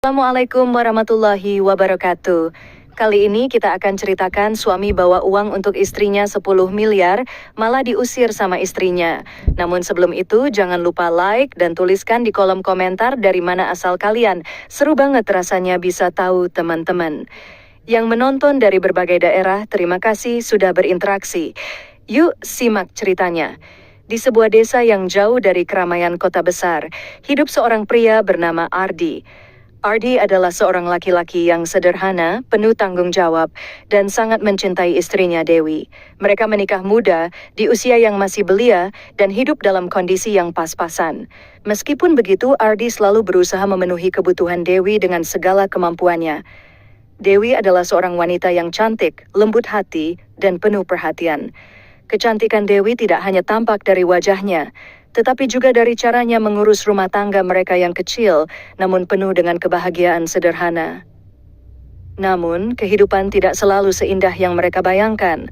Assalamualaikum warahmatullahi wabarakatuh. Kali ini kita akan ceritakan suami bawa uang untuk istrinya 10 miliar, malah diusir sama istrinya. Namun sebelum itu, jangan lupa like dan tuliskan di kolom komentar dari mana asal kalian. Seru banget rasanya bisa tahu teman-teman. Yang menonton dari berbagai daerah, terima kasih sudah berinteraksi. Yuk simak ceritanya. Di sebuah desa yang jauh dari keramaian kota besar, hidup seorang pria bernama Ardi. Ardi adalah seorang laki-laki yang sederhana, penuh tanggung jawab, dan sangat mencintai istrinya Dewi. Mereka menikah muda, di usia yang masih belia, dan hidup dalam kondisi yang pas-pasan. Meskipun begitu, Ardi selalu berusaha memenuhi kebutuhan Dewi dengan segala kemampuannya. Dewi adalah seorang wanita yang cantik, lembut hati, dan penuh perhatian. Kecantikan Dewi tidak hanya tampak dari wajahnya, tetapi juga dari caranya mengurus rumah tangga mereka yang kecil, namun penuh dengan kebahagiaan sederhana. Namun, kehidupan tidak selalu seindah yang mereka bayangkan.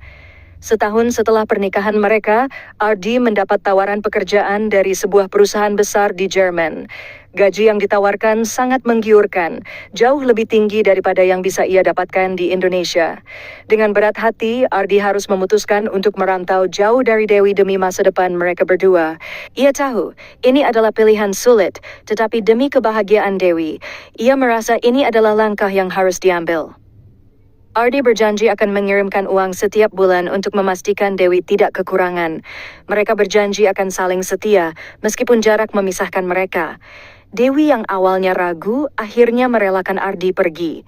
Setahun setelah pernikahan mereka, Ardi mendapat tawaran pekerjaan dari sebuah perusahaan besar di Jerman. Gaji yang ditawarkan sangat menggiurkan, jauh lebih tinggi daripada yang bisa ia dapatkan di Indonesia. Dengan berat hati, Ardi harus memutuskan untuk merantau jauh dari Dewi demi masa depan mereka berdua. Ia tahu, ini adalah pilihan sulit, tetapi demi kebahagiaan Dewi, ia merasa ini adalah langkah yang harus diambil. Ardi berjanji akan mengirimkan uang setiap bulan untuk memastikan Dewi tidak kekurangan. Mereka berjanji akan saling setia, meskipun jarak memisahkan mereka. Dewi yang awalnya ragu, akhirnya merelakan Ardi pergi.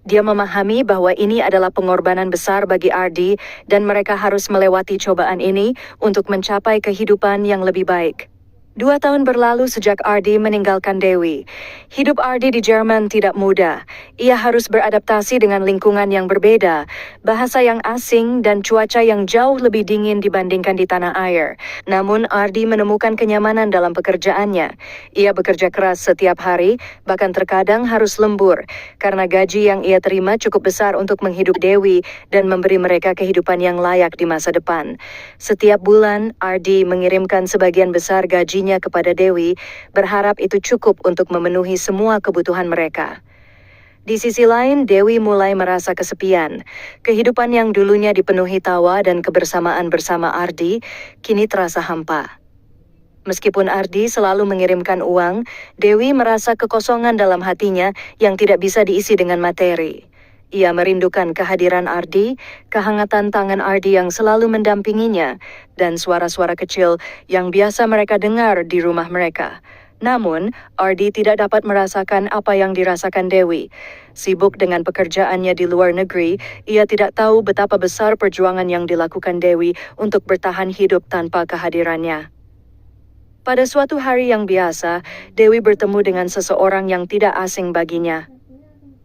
Dia memahami bahwa ini adalah pengorbanan besar bagi Ardi, dan mereka harus melewati cobaan ini untuk mencapai kehidupan yang lebih baik. 2 tahun berlalu sejak Ardi meninggalkan Dewi. Hidup Ardi di Jerman tidak mudah. Ia harus beradaptasi dengan lingkungan yang berbeda, bahasa yang asing, dan cuaca yang jauh lebih dingin dibandingkan di tanah air. Namun Ardi menemukan kenyamanan dalam pekerjaannya. Ia bekerja keras setiap hari, bahkan terkadang harus lembur, karena gaji yang ia terima cukup besar untuk menghidup Dewi dan memberi mereka kehidupan yang layak di masa depan. Setiap bulan, Ardi mengirimkan sebagian besar gajinya kepada Dewi, berharap itu cukup untuk memenuhi semua kebutuhan mereka. Di sisi lain, Dewi mulai merasa kesepian. Kehidupan yang dulunya dipenuhi tawa dan kebersamaan bersama Ardi, kini terasa hampa. Meskipun Ardi selalu mengirimkan uang, Dewi merasa kekosongan dalam hatinya yang tidak bisa diisi dengan materi. Ia merindukan kehadiran Ardi, kehangatan tangan Ardi yang selalu mendampinginya, dan suara-suara kecil yang biasa mereka dengar di rumah mereka. Namun, Ardi tidak dapat merasakan apa yang dirasakan Dewi. Sibuk dengan pekerjaannya di luar negeri, ia tidak tahu betapa besar perjuangan yang dilakukan Dewi untuk bertahan hidup tanpa kehadirannya. Pada suatu hari yang biasa, Dewi bertemu dengan seseorang yang tidak asing baginya.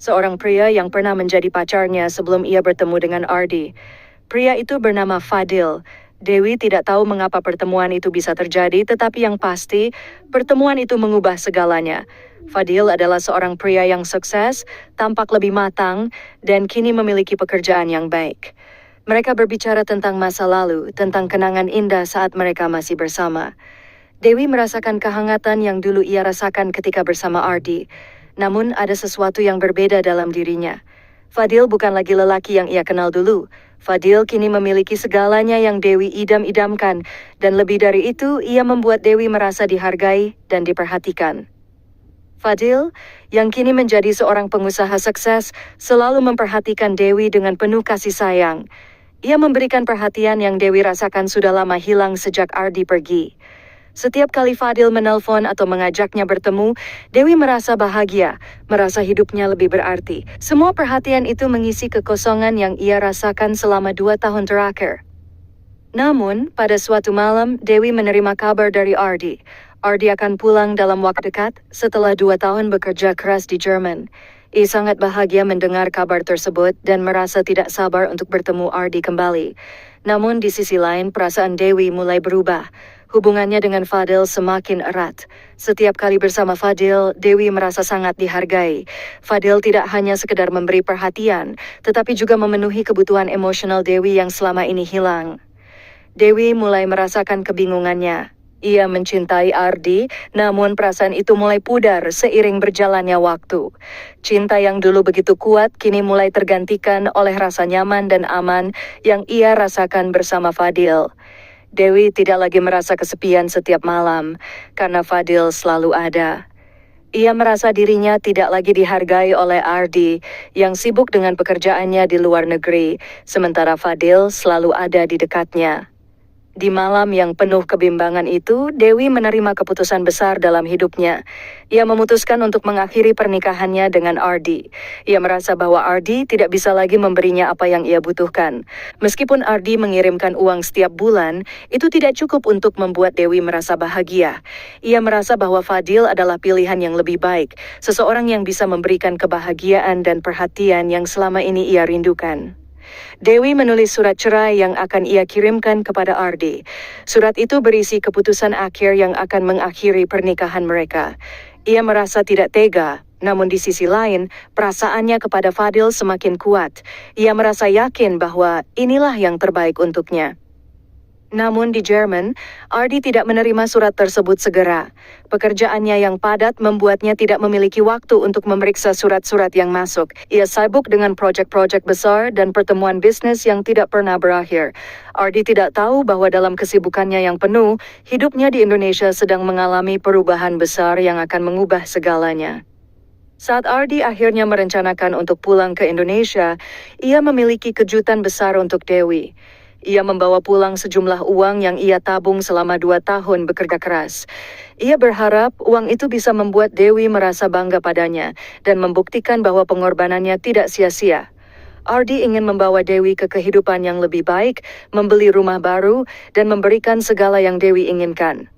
Seorang pria yang pernah menjadi pacarnya sebelum ia bertemu dengan Ardi. Pria itu bernama Fadil. Dewi tidak tahu mengapa pertemuan itu bisa terjadi, tetapi yang pasti, pertemuan itu mengubah segalanya. Fadil adalah seorang pria yang sukses, tampak lebih matang, dan kini memiliki pekerjaan yang baik. Mereka berbicara tentang masa lalu, tentang kenangan indah saat mereka masih bersama. Dewi merasakan kehangatan yang dulu ia rasakan ketika bersama Ardi. Namun ada sesuatu yang berbeda dalam dirinya. Fadil bukan lagi lelaki yang ia kenal dulu. Fadil kini memiliki segalanya yang Dewi idam-idamkan, dan lebih dari itu, ia membuat Dewi merasa dihargai dan diperhatikan. Fadil, yang kini menjadi seorang pengusaha sukses, selalu memperhatikan Dewi dengan penuh kasih sayang. Ia memberikan perhatian yang Dewi rasakan sudah lama hilang sejak Ardi pergi. Setiap kali Fadil menelpon atau mengajaknya bertemu, Dewi merasa bahagia, merasa hidupnya lebih berarti. Semua perhatian itu mengisi kekosongan yang ia rasakan selama 2 tahun terakhir. Namun, pada suatu malam, Dewi menerima kabar dari Ardi. Ardi akan pulang dalam waktu dekat setelah 2 tahun bekerja keras di Jerman. Ia sangat bahagia mendengar kabar tersebut dan merasa tidak sabar untuk bertemu Ardi kembali. Namun di sisi lain, perasaan Dewi mulai berubah. Hubungannya dengan Fadil semakin erat. Setiap kali bersama Fadil, Dewi merasa sangat dihargai. Fadil tidak hanya sekedar memberi perhatian, tetapi juga memenuhi kebutuhan emosional Dewi yang selama ini hilang. Dewi mulai merasakan kebingungannya. Ia mencintai Ardi, namun perasaan itu mulai pudar seiring berjalannya waktu. Cinta yang dulu begitu kuat kini mulai tergantikan oleh rasa nyaman dan aman yang ia rasakan bersama Fadil. Dewi tidak lagi merasa kesepian setiap malam, karena Fadil selalu ada. Ia merasa dirinya tidak lagi dihargai oleh Ardi yang sibuk dengan pekerjaannya di luar negeri, sementara Fadil selalu ada di dekatnya. Di malam yang penuh kebimbangan itu, Dewi menerima keputusan besar dalam hidupnya. Ia memutuskan untuk mengakhiri pernikahannya dengan Ardi. Ia merasa bahwa Ardi tidak bisa lagi memberinya apa yang ia butuhkan. Meskipun Ardi mengirimkan uang setiap bulan, itu tidak cukup untuk membuat Dewi merasa bahagia. Ia merasa bahwa Fadil adalah pilihan yang lebih baik, seseorang yang bisa memberikan kebahagiaan dan perhatian yang selama ini ia rindukan. Dewi menulis surat cerai yang akan ia kirimkan kepada Ardi. Surat itu berisi keputusan akhir yang akan mengakhiri pernikahan mereka. Ia merasa tidak tega, namun di sisi lain, perasaannya kepada Fadil semakin kuat. Ia merasa yakin bahwa inilah yang terbaik untuknya. Namun di Jerman, Ardi tidak menerima surat tersebut segera. Pekerjaannya yang padat membuatnya tidak memiliki waktu untuk memeriksa surat-surat yang masuk. Ia sibuk dengan proyek-proyek besar dan pertemuan bisnis yang tidak pernah berakhir. Ardi tidak tahu bahwa dalam kesibukannya yang penuh, hidupnya di Indonesia sedang mengalami perubahan besar yang akan mengubah segalanya. Saat Ardi akhirnya merencanakan untuk pulang ke Indonesia, ia memiliki kejutan besar untuk Dewi. Ia membawa pulang sejumlah uang yang ia tabung selama 2 tahun bekerja keras. Ia berharap uang itu bisa membuat Dewi merasa bangga padanya dan membuktikan bahwa pengorbanannya tidak sia-sia. Ardi ingin membawa Dewi ke kehidupan yang lebih baik, membeli rumah baru, dan memberikan segala yang Dewi inginkan.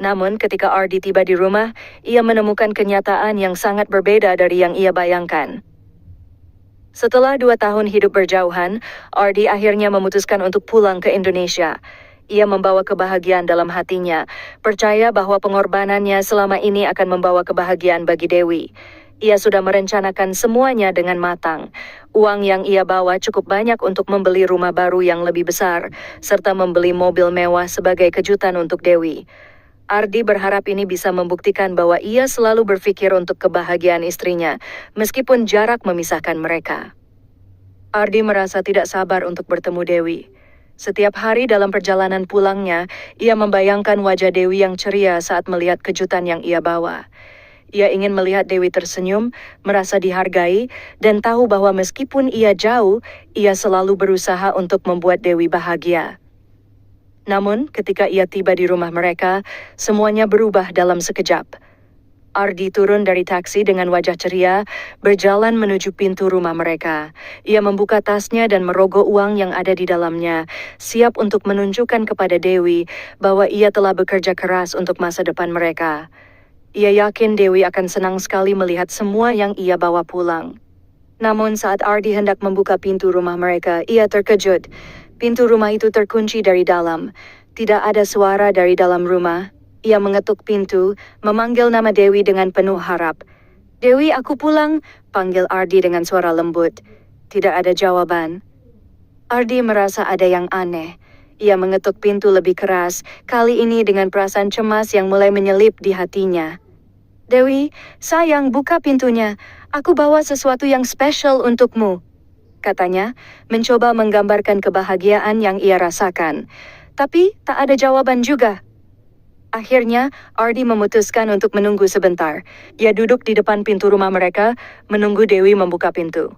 Namun ketika Ardi tiba di rumah, ia menemukan kenyataan yang sangat berbeda dari yang ia bayangkan. Setelah 2 tahun hidup berjauhan, Ardi akhirnya memutuskan untuk pulang ke Indonesia. Ia membawa kebahagiaan dalam hatinya, percaya bahwa pengorbanannya selama ini akan membawa kebahagiaan bagi Dewi. Ia sudah merencanakan semuanya dengan matang. Uang yang ia bawa cukup banyak untuk membeli rumah baru yang lebih besar, serta membeli mobil mewah sebagai kejutan untuk Dewi. Ardi berharap ini bisa membuktikan bahwa ia selalu berpikir untuk kebahagiaan istrinya, meskipun jarak memisahkan mereka. Ardi merasa tidak sabar untuk bertemu Dewi. Setiap hari dalam perjalanan pulangnya, ia membayangkan wajah Dewi yang ceria saat melihat kejutan yang ia bawa. Ia ingin melihat Dewi tersenyum, merasa dihargai, dan tahu bahwa meskipun ia jauh, ia selalu berusaha untuk membuat Dewi bahagia. Namun, ketika ia tiba di rumah mereka, semuanya berubah dalam sekejap. Ardi turun dari taksi dengan wajah ceria, berjalan menuju pintu rumah mereka. Ia membuka tasnya dan merogoh uang yang ada di dalamnya, siap untuk menunjukkan kepada Dewi bahwa ia telah bekerja keras untuk masa depan mereka. Ia yakin Dewi akan senang sekali melihat semua yang ia bawa pulang. Namun saat Ardi hendak membuka pintu rumah mereka, ia terkejut. Pintu rumah itu terkunci dari dalam. Tidak ada suara dari dalam rumah. Ia mengetuk pintu, memanggil nama Dewi dengan penuh harap. "Dewi, aku pulang," panggil Ardi dengan suara lembut. Tidak ada jawaban. Ardi merasa ada yang aneh. Ia mengetuk pintu lebih keras, kali ini dengan perasaan cemas yang mulai menyelip di hatinya. "Dewi, sayang, buka pintunya. Aku bawa sesuatu yang spesial untukmu," katanya, mencoba menggambarkan kebahagiaan yang ia rasakan. Tapi tak ada jawaban juga. Akhirnya, Ardi memutuskan untuk menunggu sebentar. Ia duduk di depan pintu rumah mereka, menunggu Dewi membuka pintu.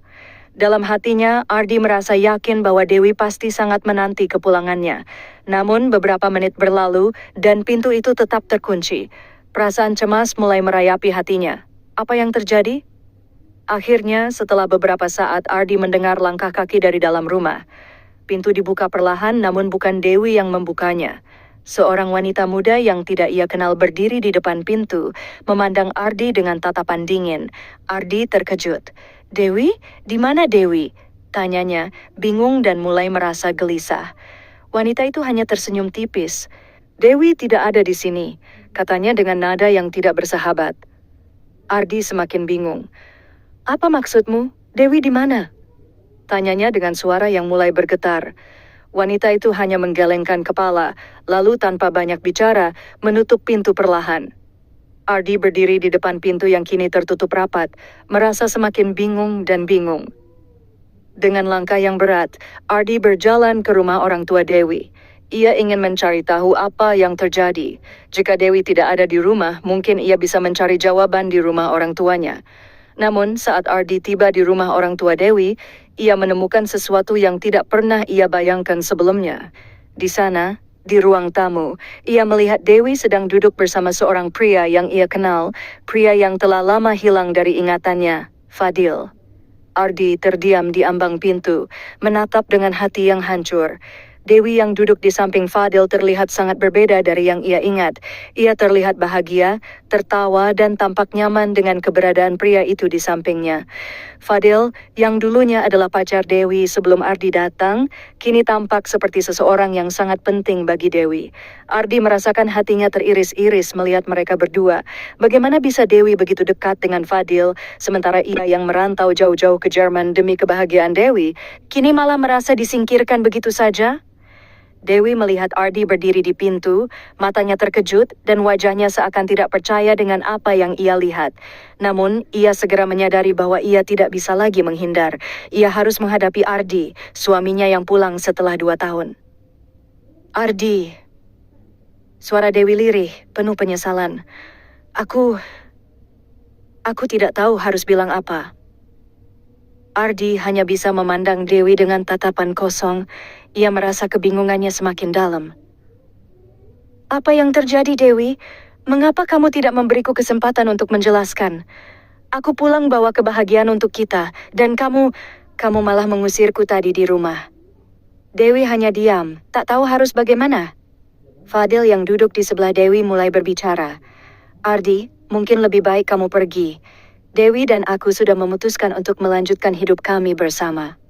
Dalam hatinya, Ardi merasa yakin bahwa Dewi pasti sangat menanti kepulangannya. Namun, beberapa menit berlalu, dan pintu itu tetap terkunci. Perasaan cemas mulai merayapi hatinya. Apa yang terjadi? Akhirnya, setelah beberapa saat Ardi mendengar langkah kaki dari dalam rumah. Pintu dibuka perlahan, namun bukan Dewi yang membukanya. Seorang wanita muda yang tidak ia kenal berdiri di depan pintu, memandang Ardi dengan tatapan dingin. Ardi terkejut. "Dewi? Di mana Dewi?" tanyanya, bingung dan mulai merasa gelisah. Wanita itu hanya tersenyum tipis. "Dewi tidak ada di sini," katanya dengan nada yang tidak bersahabat. Ardi semakin bingung. "Apa maksudmu? Dewi di mana?" tanyanya dengan suara yang mulai bergetar. Wanita itu hanya menggelengkan kepala, lalu tanpa banyak bicara, menutup pintu perlahan. Ardi berdiri di depan pintu yang kini tertutup rapat, merasa semakin bingung dan bingung. Dengan langkah yang berat, Ardi berjalan ke rumah orang tua Dewi. Ia ingin mencari tahu apa yang terjadi. Jika Dewi tidak ada di rumah, mungkin ia bisa mencari jawaban di rumah orang tuanya. Namun, saat Ardi tiba di rumah orang tua Dewi, ia menemukan sesuatu yang tidak pernah ia bayangkan sebelumnya. Di sana, di ruang tamu, ia melihat Dewi sedang duduk bersama seorang pria yang ia kenal, pria yang telah lama hilang dari ingatannya, Fadil. Ardi terdiam di ambang pintu, menatap dengan hati yang hancur. Dewi yang duduk di samping Fadil terlihat sangat berbeda dari yang ia ingat. Ia terlihat bahagia, tertawa dan tampak nyaman dengan keberadaan pria itu di sampingnya. Fadil, yang dulunya adalah pacar Dewi sebelum Ardi datang, kini tampak seperti seseorang yang sangat penting bagi Dewi. Ardi merasakan hatinya teriris-iris melihat mereka berdua. Bagaimana bisa Dewi begitu dekat dengan Fadil, sementara ia yang merantau jauh-jauh ke Jerman demi kebahagiaan Dewi, kini malah merasa disingkirkan begitu saja? Dewi melihat Ardi berdiri di pintu, matanya terkejut dan wajahnya seakan tidak percaya dengan apa yang ia lihat. Namun, ia segera menyadari bahwa ia tidak bisa lagi menghindar. Ia harus menghadapi Ardi, suaminya yang pulang setelah 2 tahun. Ardi. Suara Dewi lirih, penuh penyesalan. Aku tidak tahu harus bilang apa. Ardi hanya bisa memandang Dewi dengan tatapan kosong. Ia merasa kebingungannya semakin dalam. Apa yang terjadi, Dewi? Mengapa kamu tidak memberiku kesempatan untuk menjelaskan? Aku pulang bawa kebahagiaan untuk kita, dan kamu malah mengusirku tadi di rumah. Dewi hanya diam, tak tahu harus bagaimana. Fadil yang duduk di sebelah Dewi mulai berbicara. Ardi, mungkin lebih baik kamu pergi. Dewi dan aku sudah memutuskan untuk melanjutkan hidup kami bersama.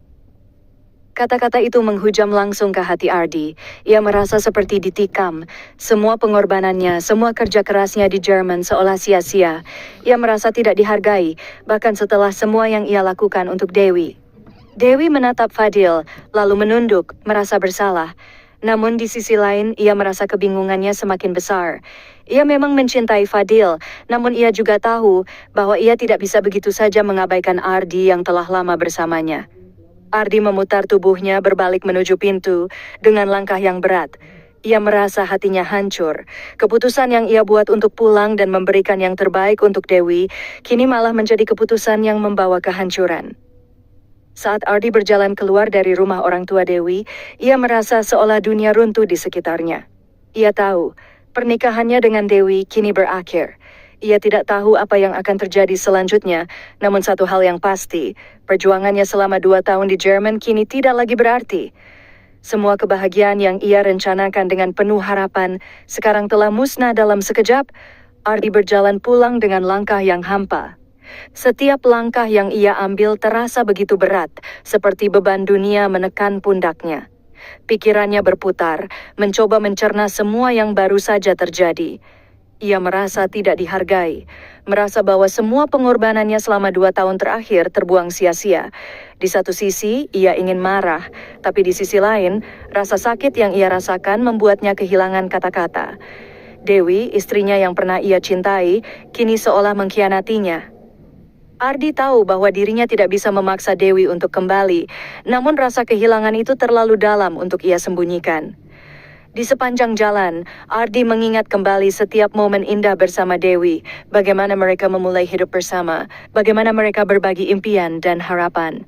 Kata-kata itu menghujam langsung ke hati Ardi. Ia merasa seperti ditikam. Semua pengorbanannya, semua kerja kerasnya di Jerman seolah sia-sia. Ia merasa tidak dihargai, bahkan setelah semua yang ia lakukan untuk Dewi. Dewi menatap Fadil, lalu menunduk, merasa bersalah. Namun di sisi lain, ia merasa kebingungannya semakin besar. Ia memang mencintai Fadil, namun ia juga tahu bahwa ia tidak bisa begitu saja mengabaikan Ardi yang telah lama bersamanya. Ardi memutar tubuhnya berbalik menuju pintu dengan langkah yang berat. Ia merasa hatinya hancur. Keputusan yang ia buat untuk pulang dan memberikan yang terbaik untuk Dewi, kini malah menjadi keputusan yang membawa kehancuran. Saat Ardi berjalan keluar dari rumah orang tua Dewi, ia merasa seolah dunia runtuh di sekitarnya. Ia tahu, pernikahannya dengan Dewi kini berakhir. Ia tidak tahu apa yang akan terjadi selanjutnya, namun satu hal yang pasti, perjuangannya selama 2 tahun di Jerman kini tidak lagi berarti. Semua kebahagiaan yang ia rencanakan dengan penuh harapan, sekarang telah musnah dalam sekejap. Ardi berjalan pulang dengan langkah yang hampa. Setiap langkah yang ia ambil terasa begitu berat, seperti beban dunia menekan pundaknya. Pikirannya berputar, mencoba mencerna semua yang baru saja terjadi. Ia merasa tidak dihargai, merasa bahwa semua pengorbanannya selama 2 tahun terakhir terbuang sia-sia. Di satu sisi, ia ingin marah, tapi di sisi lain, rasa sakit yang ia rasakan membuatnya kehilangan kata-kata. Dewi, istrinya yang pernah ia cintai, kini seolah mengkhianatinya. Ardi tahu bahwa dirinya tidak bisa memaksa Dewi untuk kembali, namun rasa kehilangan itu terlalu dalam untuk ia sembunyikan. Di sepanjang jalan, Ardi mengingat kembali setiap momen indah bersama Dewi, bagaimana mereka memulai hidup bersama, bagaimana mereka berbagi impian dan harapan.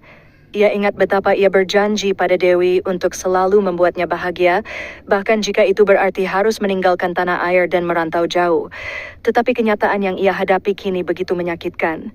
Ia ingat betapa ia berjanji pada Dewi untuk selalu membuatnya bahagia, bahkan jika itu berarti harus meninggalkan tanah air dan merantau jauh. Tetapi kenyataan yang ia hadapi kini begitu menyakitkan.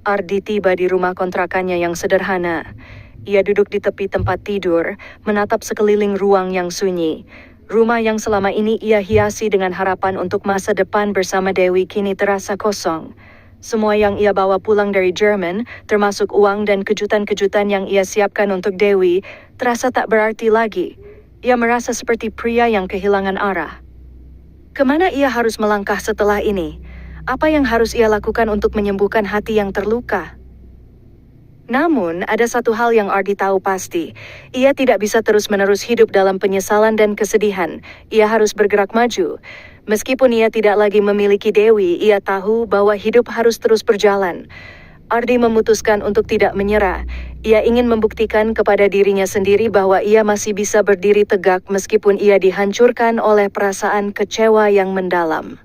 Ardi tiba di rumah kontrakannya yang sederhana. Ia duduk di tepi tempat tidur, menatap sekeliling ruang yang sunyi. Rumah yang selama ini ia hiasi dengan harapan untuk masa depan bersama Dewi kini terasa kosong. Semua yang ia bawa pulang dari Jerman, termasuk uang dan kejutan-kejutan yang ia siapkan untuk Dewi, terasa tak berarti lagi. Ia merasa seperti pria yang kehilangan arah. Kemana ia harus melangkah setelah ini? Apa yang harus ia lakukan untuk menyembuhkan hati yang terluka? Namun, ada satu hal yang Ardi tahu pasti. Ia tidak bisa terus-menerus hidup dalam penyesalan dan kesedihan. Ia harus bergerak maju. Meskipun ia tidak lagi memiliki Dewi, ia tahu bahwa hidup harus terus berjalan. Ardi memutuskan untuk tidak menyerah. Ia ingin membuktikan kepada dirinya sendiri bahwa ia masih bisa berdiri tegak meskipun ia dihancurkan oleh perasaan kecewa yang mendalam.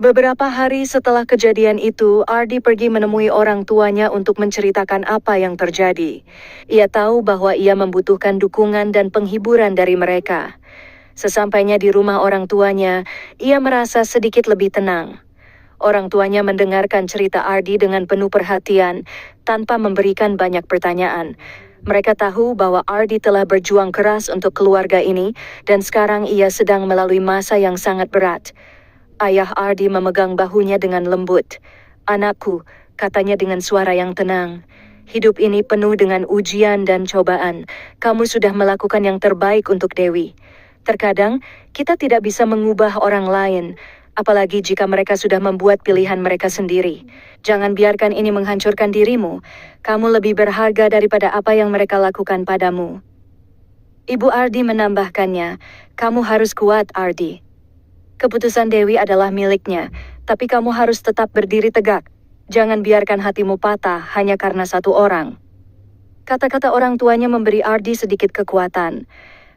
Beberapa hari setelah kejadian itu, Ardi pergi menemui orang tuanya untuk menceritakan apa yang terjadi. Ia tahu bahwa ia membutuhkan dukungan dan penghiburan dari mereka. Sesampainya di rumah orang tuanya, ia merasa sedikit lebih tenang. Orang tuanya mendengarkan cerita Ardi dengan penuh perhatian, tanpa memberikan banyak pertanyaan. Mereka tahu bahwa Ardi telah berjuang keras untuk keluarga ini, dan sekarang ia sedang melalui masa yang sangat berat. Ayah Ardi memegang bahunya dengan lembut. "Anakku," katanya dengan suara yang tenang. "Hidup ini penuh dengan ujian dan cobaan. Kamu sudah melakukan yang terbaik untuk Dewi. Terkadang, kita tidak bisa mengubah orang lain, apalagi jika mereka sudah membuat pilihan mereka sendiri. Jangan biarkan ini menghancurkan dirimu. Kamu lebih berharga daripada apa yang mereka lakukan padamu." Ibu Ardi menambahkannya, "Kamu harus kuat, Ardi. Keputusan Dewi adalah miliknya, tapi kamu harus tetap berdiri tegak. Jangan biarkan hatimu patah hanya karena satu orang." Kata-kata orang tuanya memberi Ardi sedikit kekuatan.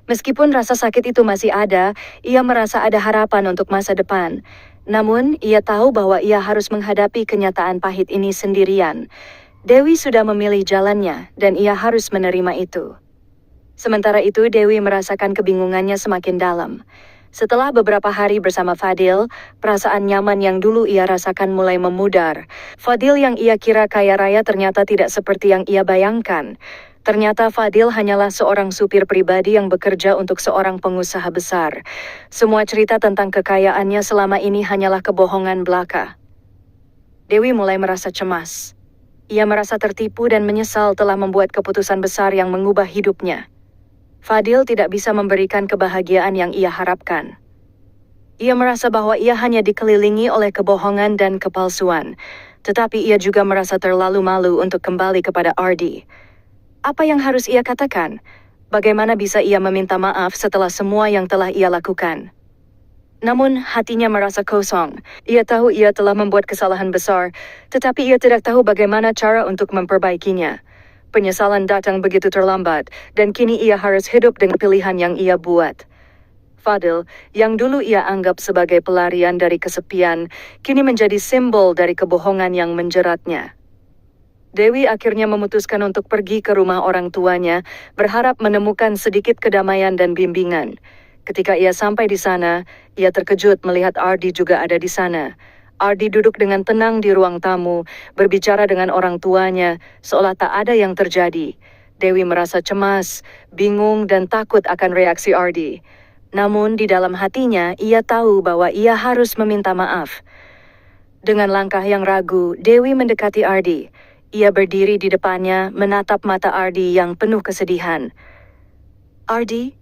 Meskipun rasa sakit itu masih ada, ia merasa ada harapan untuk masa depan. Namun, ia tahu bahwa ia harus menghadapi kenyataan pahit ini sendirian. Dewi sudah memilih jalannya, dan ia harus menerima itu. Sementara itu, Dewi merasakan kebingungannya semakin dalam. Setelah beberapa hari bersama Fadil, perasaan nyaman yang dulu ia rasakan mulai memudar. Fadil yang ia kira kaya raya ternyata tidak seperti yang ia bayangkan. Ternyata Fadil hanyalah seorang supir pribadi yang bekerja untuk seorang pengusaha besar. Semua cerita tentang kekayaannya selama ini hanyalah kebohongan belaka. Dewi mulai merasa cemas. Ia merasa tertipu dan menyesal telah membuat keputusan besar yang mengubah hidupnya. Fadil tidak bisa memberikan kebahagiaan yang ia harapkan. Ia merasa bahwa ia hanya dikelilingi oleh kebohongan dan kepalsuan, tetapi ia juga merasa terlalu malu untuk kembali kepada Ardi. Apa yang harus ia katakan? Bagaimana bisa ia meminta maaf setelah semua yang telah ia lakukan? Namun hatinya merasa kosong. Ia tahu ia telah membuat kesalahan besar, tetapi ia tidak tahu bagaimana cara untuk memperbaikinya. Penyesalan datang begitu terlambat, dan kini ia harus hidup dengan pilihan yang ia buat. Fadil, yang dulu ia anggap sebagai pelarian dari kesepian, kini menjadi simbol dari kebohongan yang menjeratnya. Dewi akhirnya memutuskan untuk pergi ke rumah orang tuanya, berharap menemukan sedikit kedamaian dan bimbingan. Ketika ia sampai di sana, ia terkejut melihat Ardi juga ada di sana. Ardi duduk dengan tenang di ruang tamu, berbicara dengan orang tuanya, seolah tak ada yang terjadi. Dewi merasa cemas, bingung dan takut akan reaksi Ardi. Namun di dalam hatinya, ia tahu bahwa ia harus meminta maaf. Dengan langkah yang ragu, Dewi mendekati Ardi. Ia berdiri di depannya, menatap mata Ardi yang penuh kesedihan. "Ardi,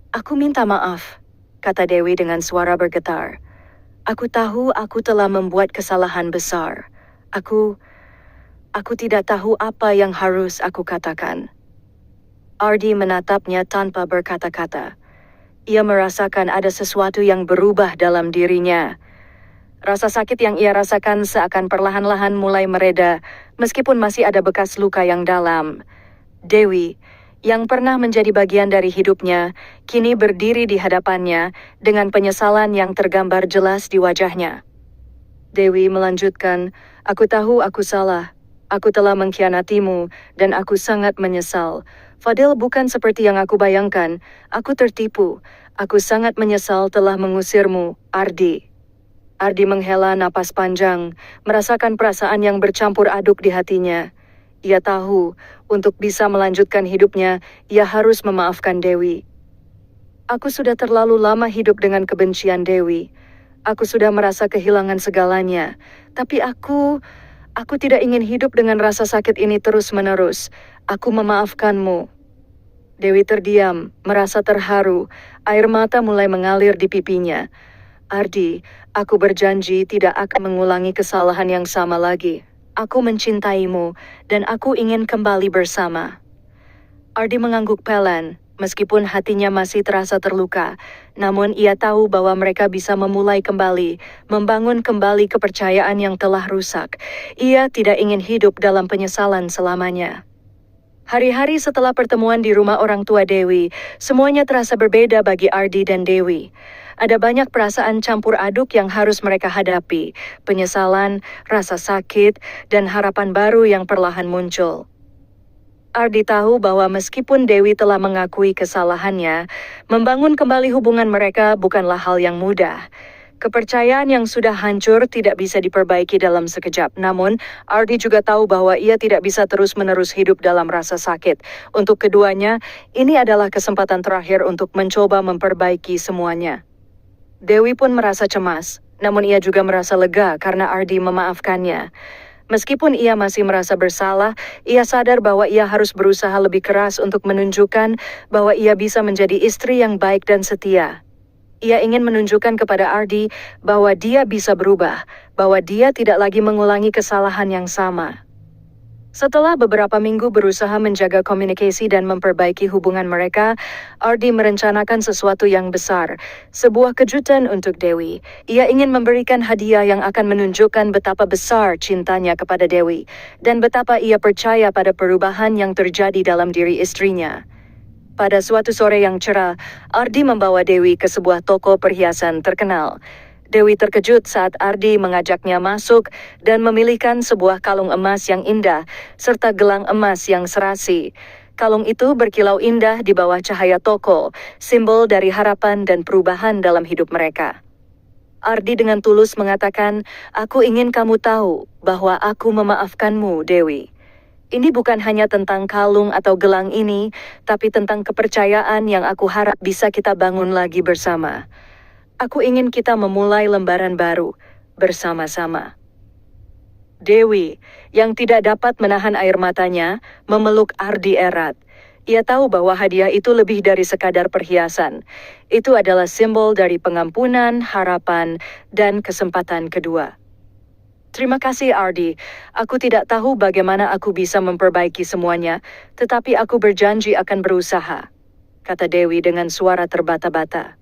aku minta maaf," kata Dewi dengan suara bergetar. "Aku tahu aku telah membuat kesalahan besar. Aku tidak tahu apa yang harus aku katakan." Ardi menatapnya tanpa berkata-kata. Ia merasakan ada sesuatu yang berubah dalam dirinya. Rasa sakit yang ia rasakan seakan perlahan-lahan mulai mereda, meskipun masih ada bekas luka yang dalam. Dewi, yang pernah menjadi bagian dari hidupnya, kini berdiri di hadapannya dengan penyesalan yang tergambar jelas di wajahnya. Dewi melanjutkan, "Aku tahu aku salah. Aku telah mengkhianatimu dan aku sangat menyesal. Fadil bukan seperti yang aku bayangkan. Aku tertipu. Aku sangat menyesal telah mengusirmu, Ardi." Ardi menghela napas panjang, merasakan perasaan yang bercampur aduk di hatinya. Ia tahu, untuk bisa melanjutkan hidupnya, ia harus memaafkan Dewi. "Aku sudah terlalu lama hidup dengan kebencian Dewi. Aku sudah merasa kehilangan segalanya. Tapi aku tidak ingin hidup dengan rasa sakit ini terus-menerus. Aku memaafkanmu." Dewi terdiam, merasa terharu. Air mata mulai mengalir di pipinya. "Ardi, aku berjanji tidak akan mengulangi kesalahan yang sama lagi." Aku mencintaimu, dan aku ingin kembali bersama. Ardi mengangguk pelan, meskipun hatinya masih terasa terluka. Namun ia tahu bahwa mereka bisa memulai kembali, membangun kembali kepercayaan yang telah rusak. Ia tidak ingin hidup dalam penyesalan selamanya. Hari-hari setelah pertemuan di rumah orang tua Dewi, semuanya terasa berbeda bagi Ardi dan Dewi. Ada banyak perasaan campur aduk yang harus mereka hadapi, penyesalan, rasa sakit, dan harapan baru yang perlahan muncul. Ardi tahu bahwa meskipun Dewi telah mengakui kesalahannya, membangun kembali hubungan mereka bukanlah hal yang mudah. Kepercayaan yang sudah hancur tidak bisa diperbaiki dalam sekejap. Namun, Ardi juga tahu bahwa ia tidak bisa terus-menerus hidup dalam rasa sakit. Untuk keduanya, ini adalah kesempatan terakhir untuk mencoba memperbaiki semuanya. Dewi pun merasa cemas, namun ia juga merasa lega karena Ardi memaafkannya. Meskipun ia masih merasa bersalah, ia sadar bahwa ia harus berusaha lebih keras untuk menunjukkan bahwa ia bisa menjadi istri yang baik dan setia. Ia ingin menunjukkan kepada Ardi bahwa dia bisa berubah, bahwa dia tidak lagi mengulangi kesalahan yang sama. Setelah beberapa minggu berusaha menjaga komunikasi dan memperbaiki hubungan mereka, Ardi merencanakan sesuatu yang besar, sebuah kejutan untuk Dewi. Ia ingin memberikan hadiah yang akan menunjukkan betapa besar cintanya kepada Dewi, dan betapa ia percaya pada perubahan yang terjadi dalam diri istrinya. Pada suatu sore yang cerah, Ardi membawa Dewi ke sebuah toko perhiasan terkenal. Dewi terkejut saat Ardi mengajaknya masuk dan memilihkan sebuah kalung emas yang indah, serta gelang emas yang serasi. Kalung itu berkilau indah di bawah cahaya toko, simbol dari harapan dan perubahan dalam hidup mereka. Ardi dengan tulus mengatakan, "Aku ingin kamu tahu bahwa aku memaafkanmu, Dewi. Ini bukan hanya tentang kalung atau gelang ini, tapi tentang kepercayaan yang aku harap bisa kita bangun lagi bersama. Aku ingin kita memulai lembaran baru, bersama-sama." Dewi, yang tidak dapat menahan air matanya, memeluk Ardi erat. Ia tahu bahwa hadiah itu lebih dari sekadar perhiasan. Itu adalah simbol dari pengampunan, harapan, dan kesempatan kedua. "Terima kasih, Ardi. Aku tidak tahu bagaimana aku bisa memperbaiki semuanya, tetapi aku berjanji akan berusaha," kata Dewi dengan suara terbata-bata.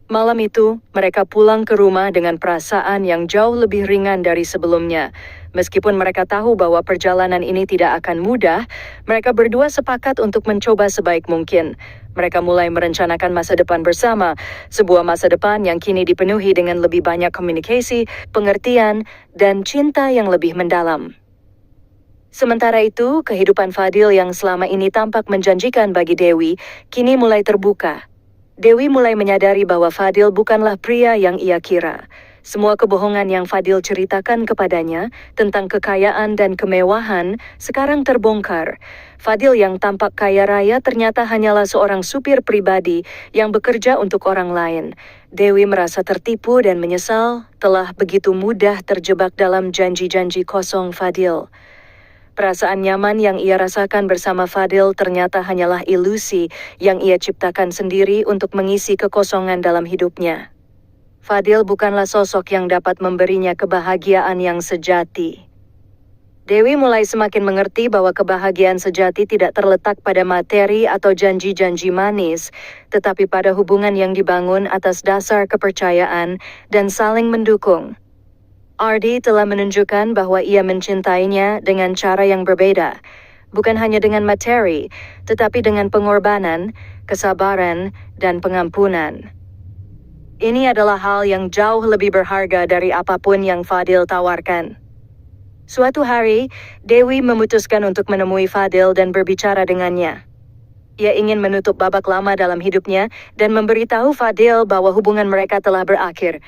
Malam itu, mereka pulang ke rumah dengan perasaan yang jauh lebih ringan dari sebelumnya. Meskipun mereka tahu bahwa perjalanan ini tidak akan mudah, mereka berdua sepakat untuk mencoba sebaik mungkin. Mereka mulai merencanakan masa depan bersama, sebuah masa depan yang kini dipenuhi dengan lebih banyak komunikasi, pengertian, dan cinta yang lebih mendalam. Sementara itu, kehidupan Fadil yang selama ini tampak menjanjikan bagi Dewi, kini mulai terbuka. Dewi mulai menyadari bahwa Fadil bukanlah pria yang ia kira. Semua kebohongan yang Fadil ceritakan kepadanya tentang kekayaan dan kemewahan sekarang terbongkar. Fadil yang tampak kaya raya ternyata hanyalah seorang supir pribadi yang bekerja untuk orang lain. Dewi merasa tertipu dan menyesal telah begitu mudah terjebak dalam janji-janji kosong Fadil. Perasaan nyaman yang ia rasakan bersama Fadil ternyata hanyalah ilusi yang ia ciptakan sendiri untuk mengisi kekosongan dalam hidupnya. Fadil bukanlah sosok yang dapat memberinya kebahagiaan yang sejati. Dewi mulai semakin mengerti bahwa kebahagiaan sejati tidak terletak pada materi atau janji-janji manis, tetapi pada hubungan yang dibangun atas dasar kepercayaan dan saling mendukung. Ardi telah menunjukkan bahwa ia mencintainya dengan cara yang berbeda, bukan hanya dengan materi, tetapi dengan pengorbanan, kesabaran, dan pengampunan. Ini adalah hal yang jauh lebih berharga dari apapun yang Fadil tawarkan. Suatu hari, Dewi memutuskan untuk menemui Fadil dan berbicara dengannya. Ia ingin menutup babak lama dalam hidupnya dan memberitahu Fadil bahwa hubungan mereka telah berakhir.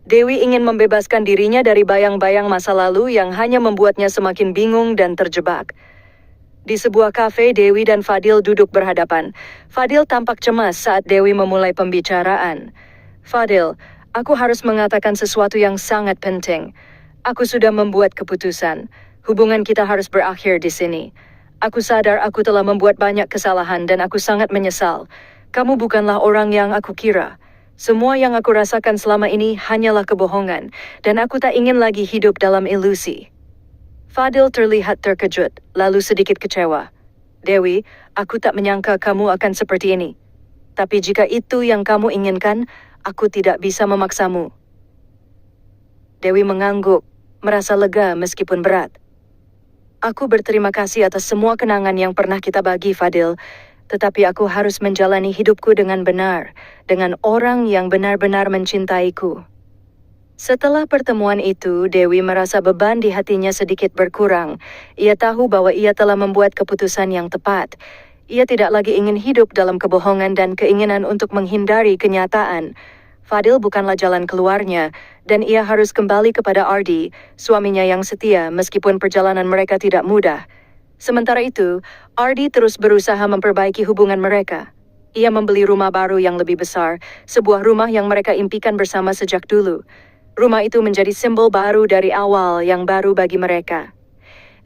Dewi ingin membebaskan dirinya dari bayang-bayang masa lalu yang hanya membuatnya semakin bingung dan terjebak. Di sebuah kafe, Dewi dan Fadil duduk berhadapan. Fadil tampak cemas saat Dewi memulai pembicaraan. "Fadil, aku harus mengatakan sesuatu yang sangat penting. Aku sudah membuat keputusan. Hubungan kita harus berakhir di sini. Aku sadar aku telah membuat banyak kesalahan dan aku sangat menyesal. Kamu bukanlah orang yang aku kira. Semua yang aku rasakan selama ini hanyalah kebohongan, dan aku tak ingin lagi hidup dalam ilusi." Fadil terlihat terkejut, lalu sedikit kecewa. Dewi, aku tak menyangka kamu akan seperti ini. Tapi jika itu yang kamu inginkan, aku tidak bisa memaksamu. Dewi mengangguk, merasa lega meskipun berat. Aku berterima kasih atas semua kenangan yang pernah kita bagi, Fadil. Tetapi aku harus menjalani hidupku dengan benar, dengan orang yang benar-benar mencintaiku. Setelah pertemuan itu, Dewi merasa beban di hatinya sedikit berkurang. Ia tahu bahwa ia telah membuat keputusan yang tepat. Ia tidak lagi ingin hidup dalam kebohongan dan keinginan untuk menghindari kenyataan. Fadil bukanlah jalan keluarnya, dan ia harus kembali kepada Ardi, suaminya yang setia meskipun perjalanan mereka tidak mudah. Sementara itu, Ardi terus berusaha memperbaiki hubungan mereka. Ia membeli rumah baru yang lebih besar, sebuah rumah yang mereka impikan bersama sejak dulu. Rumah itu menjadi simbol baru dari awal yang baru bagi mereka.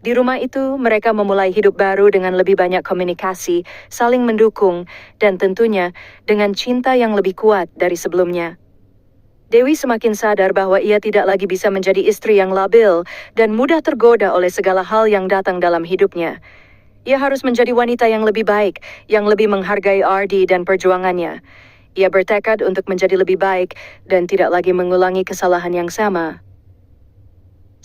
Di rumah itu, mereka memulai hidup baru dengan lebih banyak komunikasi, saling mendukung, dan tentunya dengan cinta yang lebih kuat dari sebelumnya. Dewi semakin sadar bahwa ia tidak lagi bisa menjadi istri yang labil dan mudah tergoda oleh segala hal yang datang dalam hidupnya. Ia harus menjadi wanita yang lebih baik, yang lebih menghargai Ardi dan perjuangannya. Ia bertekad untuk menjadi lebih baik dan tidak lagi mengulangi kesalahan yang sama.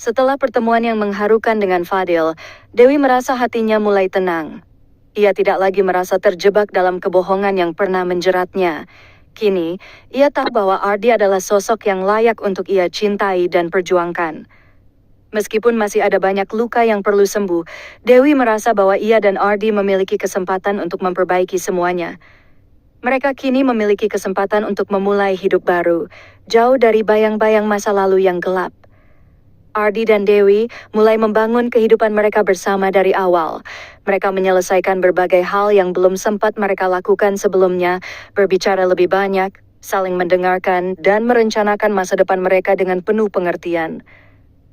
Setelah pertemuan yang mengharukan dengan Fadil, Dewi merasa hatinya mulai tenang. Ia tidak lagi merasa terjebak dalam kebohongan yang pernah menjeratnya. Kini, ia tahu bahwa Ardi adalah sosok yang layak untuk ia cintai dan perjuangkan. Meskipun masih ada banyak luka yang perlu sembuh, Dewi merasa bahwa ia dan Ardi memiliki kesempatan untuk memperbaiki semuanya. Mereka kini memiliki kesempatan untuk memulai hidup baru, jauh dari bayang-bayang masa lalu yang gelap. Ardi dan Dewi mulai membangun kehidupan mereka bersama dari awal. Mereka menyelesaikan berbagai hal yang belum sempat mereka lakukan sebelumnya, berbicara lebih banyak, saling mendengarkan, dan merencanakan masa depan mereka dengan penuh pengertian.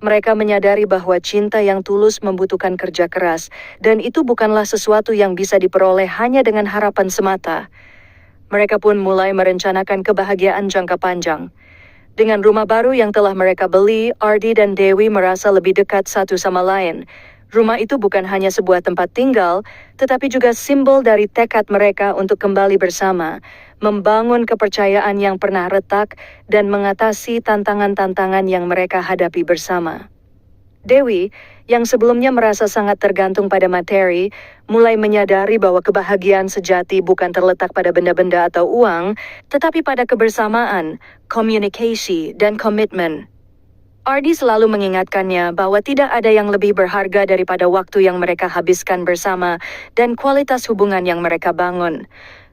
Mereka menyadari bahwa cinta yang tulus membutuhkan kerja keras, dan itu bukanlah sesuatu yang bisa diperoleh hanya dengan harapan semata. Mereka pun mulai merencanakan kebahagiaan jangka panjang. Dengan rumah baru yang telah mereka beli, Ardi dan Dewi merasa lebih dekat satu sama lain. Rumah itu bukan hanya sebuah tempat tinggal, tetapi juga simbol dari tekad mereka untuk kembali bersama, membangun kepercayaan yang pernah retak, dan mengatasi tantangan-tantangan yang mereka hadapi bersama. Dewi, yang sebelumnya merasa sangat tergantung pada materi, mulai menyadari bahwa kebahagiaan sejati bukan terletak pada benda-benda atau uang, tetapi pada kebersamaan, komunikasi, dan komitmen. Ardi selalu mengingatkannya bahwa tidak ada yang lebih berharga daripada waktu yang mereka habiskan bersama dan kualitas hubungan yang mereka bangun.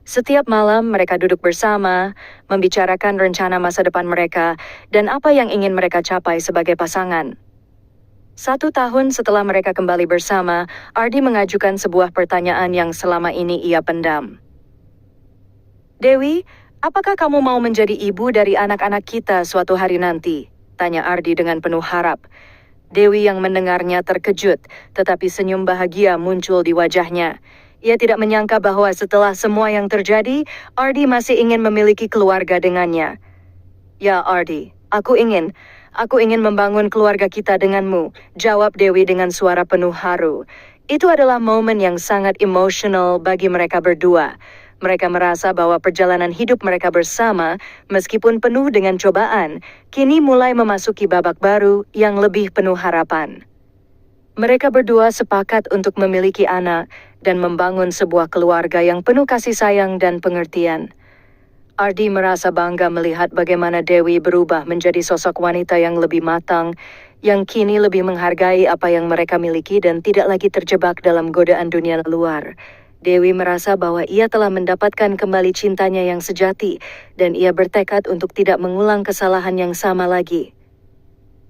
Setiap malam mereka duduk bersama, membicarakan rencana masa depan mereka, dan apa yang ingin mereka capai sebagai pasangan. 1 tahun setelah mereka kembali bersama, Ardi mengajukan sebuah pertanyaan yang selama ini ia pendam. Dewi, apakah kamu mau menjadi ibu dari anak-anak kita suatu hari nanti? Tanya Ardi dengan penuh harap. Dewi yang mendengarnya terkejut, tetapi senyum bahagia muncul di wajahnya. Ia tidak menyangka bahwa setelah semua yang terjadi, Ardi masih ingin memiliki keluarga dengannya. Ya Ardi, aku ingin membangun keluarga kita denganmu, jawab Dewi dengan suara penuh haru. Itu adalah momen yang sangat emosional bagi mereka berdua. Mereka merasa bahwa perjalanan hidup mereka bersama, meskipun penuh dengan cobaan, kini mulai memasuki babak baru yang lebih penuh harapan. Mereka berdua sepakat untuk memiliki anak dan membangun sebuah keluarga yang penuh kasih sayang dan pengertian. Ardi merasa bangga melihat bagaimana Dewi berubah menjadi sosok wanita yang lebih matang, yang kini lebih menghargai apa yang mereka miliki dan tidak lagi terjebak dalam godaan dunia luar. Dewi merasa bahwa ia telah mendapatkan kembali cintanya yang sejati, dan ia bertekad untuk tidak mengulang kesalahan yang sama lagi.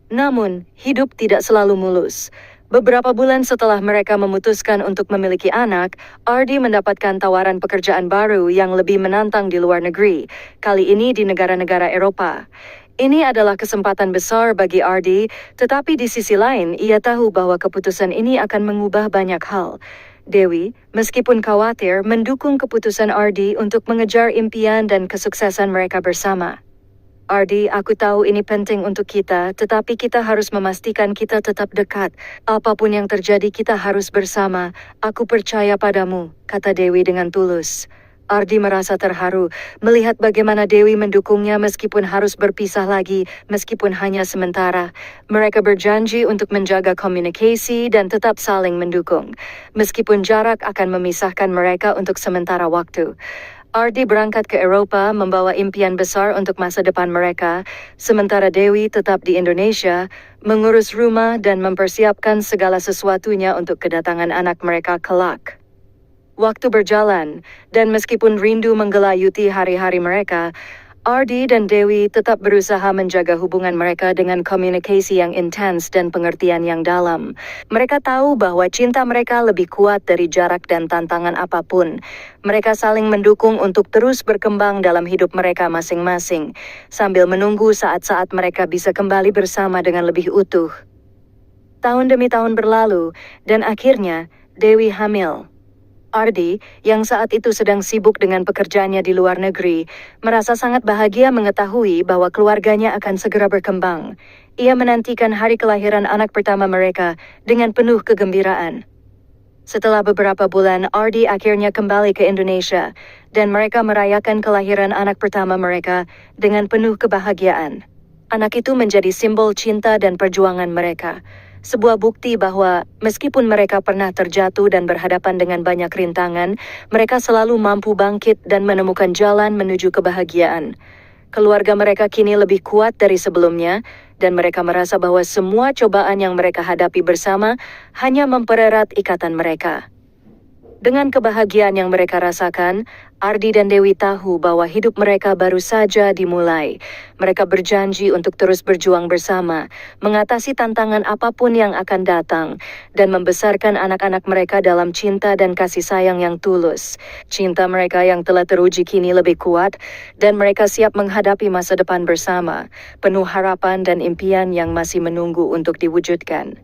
Namun, hidup tidak selalu mulus. Beberapa bulan setelah mereka memutuskan untuk memiliki anak, Ardi mendapatkan tawaran pekerjaan baru yang lebih menantang di luar negeri, kali ini di negara-negara Eropa. Ini adalah kesempatan besar bagi Ardi, tetapi di sisi lain ia tahu bahwa keputusan ini akan mengubah banyak hal. Dewi, meskipun khawatir, mendukung keputusan Ardi untuk mengejar impian dan kesuksesan mereka bersama. Ardi, aku tahu ini penting untuk kita, tetapi kita harus memastikan kita tetap dekat. Apapun yang terjadi, kita harus bersama. Aku percaya padamu, kata Dewi dengan tulus. Ardi merasa terharu melihat bagaimana Dewi mendukungnya meskipun harus berpisah lagi, meskipun hanya sementara. Mereka berjanji untuk menjaga komunikasi dan tetap saling mendukung, meskipun jarak akan memisahkan mereka untuk sementara waktu. Ardi berangkat ke Eropa membawa impian besar untuk masa depan mereka, sementara Dewi tetap di Indonesia, mengurus rumah dan mempersiapkan segala sesuatunya untuk kedatangan anak mereka kelak. Waktu berjalan, dan meskipun rindu menggelayuti hari-hari mereka, Ardi dan Dewi tetap berusaha menjaga hubungan mereka dengan komunikasi yang intens dan pengertian yang dalam. Mereka tahu bahwa cinta mereka lebih kuat dari jarak dan tantangan apapun. Mereka saling mendukung untuk terus berkembang dalam hidup mereka masing-masing, sambil menunggu saat-saat mereka bisa kembali bersama dengan lebih utuh. Tahun demi tahun berlalu, dan akhirnya Dewi hamil. Ardi, yang saat itu sedang sibuk dengan pekerjaannya di luar negeri, merasa sangat bahagia mengetahui bahwa keluarganya akan segera berkembang. Ia menantikan hari kelahiran anak pertama mereka dengan penuh kegembiraan. Setelah beberapa bulan, Ardi akhirnya kembali ke Indonesia, dan mereka merayakan kelahiran anak pertama mereka dengan penuh kebahagiaan. Anak itu menjadi simbol cinta dan perjuangan mereka. Sebuah bukti bahwa meskipun mereka pernah terjatuh dan berhadapan dengan banyak rintangan, mereka selalu mampu bangkit dan menemukan jalan menuju kebahagiaan. Keluarga mereka kini lebih kuat dari sebelumnya, dan mereka merasa bahwa semua cobaan yang mereka hadapi bersama hanya mempererat ikatan mereka. Dengan kebahagiaan yang mereka rasakan, Ardi dan Dewi tahu bahwa hidup mereka baru saja dimulai. Mereka berjanji untuk terus berjuang bersama, mengatasi tantangan apapun yang akan datang, dan membesarkan anak-anak mereka dalam cinta dan kasih sayang yang tulus. Cinta mereka yang telah teruji kini lebih kuat, dan mereka siap menghadapi masa depan bersama, penuh harapan dan impian yang masih menunggu untuk diwujudkan.